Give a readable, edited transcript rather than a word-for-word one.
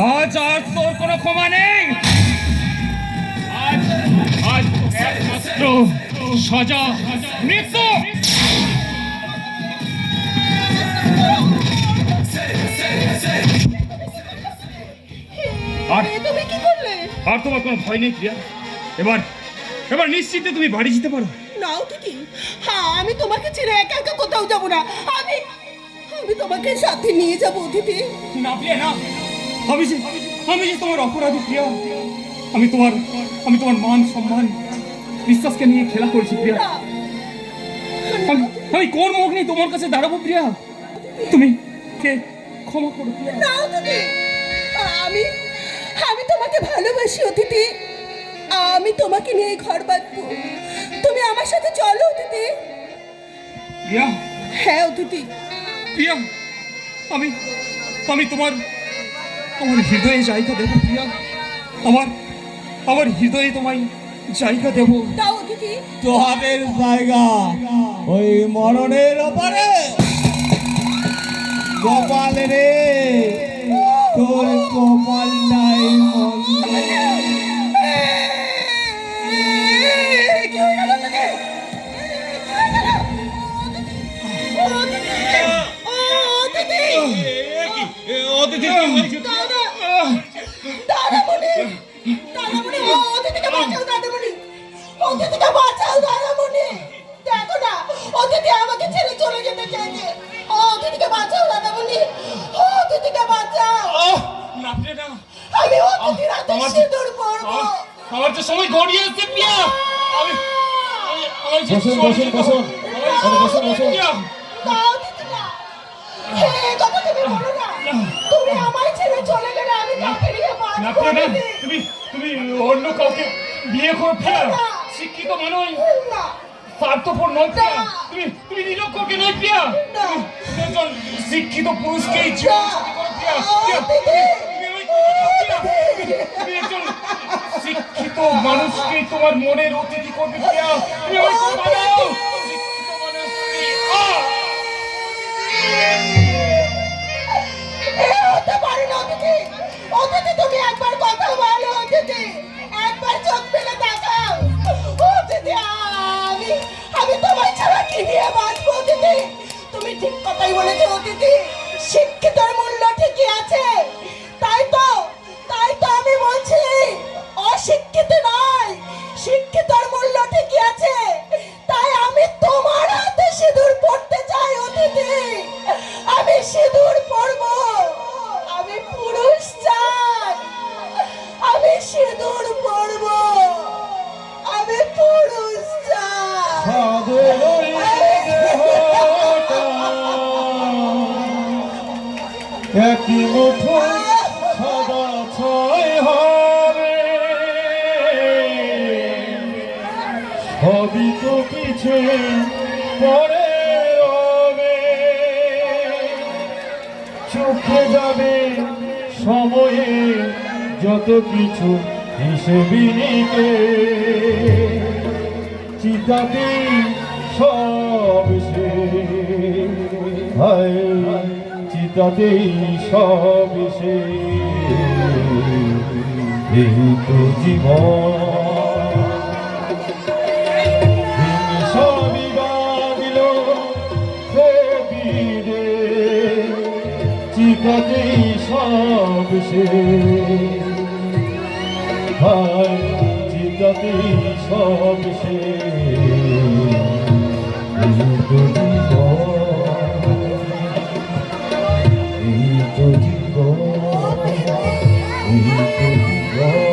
আজ আর তোর কোনো ক্ষমা নেই। আজ আজ একমাত্র সাজা, মৃত্যু। আর তুমি কি করলে? আর তোমার কোনো ভয় নেই প্রিয়া? এবার এবার নিশ্চিতে তুমি বাড়ি যেতে পারো। নাও দিদি, হ্যাঁ আমি তোমাকে ছেড়ে একা একা কোথাও যাব না। আমি আমি তোমাকে সাথে নিয়ে যাবো দিদি। না প্রিয়া না, আমি যে তোমার অপরাধী প্রিয়া। আমি তোমার মান সম্মান বিশ্বাসকে নিয়ে খেলা করছি প্রিয়া। না, আমি কোন মুখ নিয়ে তোমার কাছে দাঁড়াবো প্রিয়া? তুমি কে ক্ষমা করো প্রিয়া। নাও দিদি, আমি আমি তোমাকে ভালোবাসি অতিথি। আমি তোমাকে নিয়ে ঘর বাঁধবো। তুমি আমার সাথে চলো অতিথি। প্রিয়া, হ্যাঁ অতিথি। প্রিয়া, আমি আমি তোমার হৃদয়ে জায়গা দেবো প্রিয়া। আমার হৃদয়ে তোমায় জায়গা দেবো। দাও অতিথি। তোহাদের জায়গা ওই মরণের ওপারে। কপাল রে, তোর কপাল নাই আমাকে ছেড়ে চলে যেতে চাইছে। অতিথিকে বাঁচাও দাদামণি, অতিথিকে বাঁচাও। আমি অতিথির হাতে সিঁদুর পরবো। আমার যে সময় গড়িয়ে আসছে প্রিয়া। আমি বসুন বসুন বসুন বসুন বসুন। দাও দিদিরা, এই কথা তুমি বলো না। তুমি আমায় ছেড়ে চলে গেলে আমি কাকে নিয়ে বাঁচবো দিদি? তুমি অন্য কাউকে বিয়ে করো প্রিয়া। শিক্ষিত মানুষ, না স্বার্থপর নয় প্রিয়া। তুমি নিরক্ষরকে নয় প্রিয়া। না তুমি একজন শিক্ষিত পুরুষকেই জীবন সাথী করো প্রিয়া। প্রিয়া, তুমি একজন শিক্ষিত মানুষকেই তোমার মনের অতিথি করবে প্রিয়া। তুমি আমায় করে বানাও শিক্ষিত মানুষকে। হতে পারে না অতিথি। অতিথি তুমি একবার কথা বলো অতিথি, একবার চোখ ফেলে তাকাও অতিথি। আমি তোমায় ছাড়া কি নিয়ে বাঁচবো অতিথি? তুমি ঠিক কথাই বলেছো অতিথি। শিক্ষিতের মূল্য ঠিকই আছে, তাই তো আমি বলছি অশিক্ষিত নয়, শিক্ষিতর মূল্য ঠিকই আছে। তাই আমি তোমার হাতে সিঁদুর পড়তে চাই অতিথি। আমি সিঁদুর পরবো। আমি পুরুষ চাই, আমি সিঁদুর পরবো। আমি পুরুষ চাই। একই মুঠো সদা ছয় হবে, সবই তো পিছে পরে রবে। চোখে যাবে সময়ে যত কিছু হিসেবে নিতে, চিতাতেই সব শেষ হয়, চিতাতেই সব শেষ। এই তো জীবন, সবই বাঁধল কবিরে, চিতাতেই সব শেষ হয়, চিতাতেই সব শেষ। এই তো জীবন, এই তো জীবন, এই তো জীবন।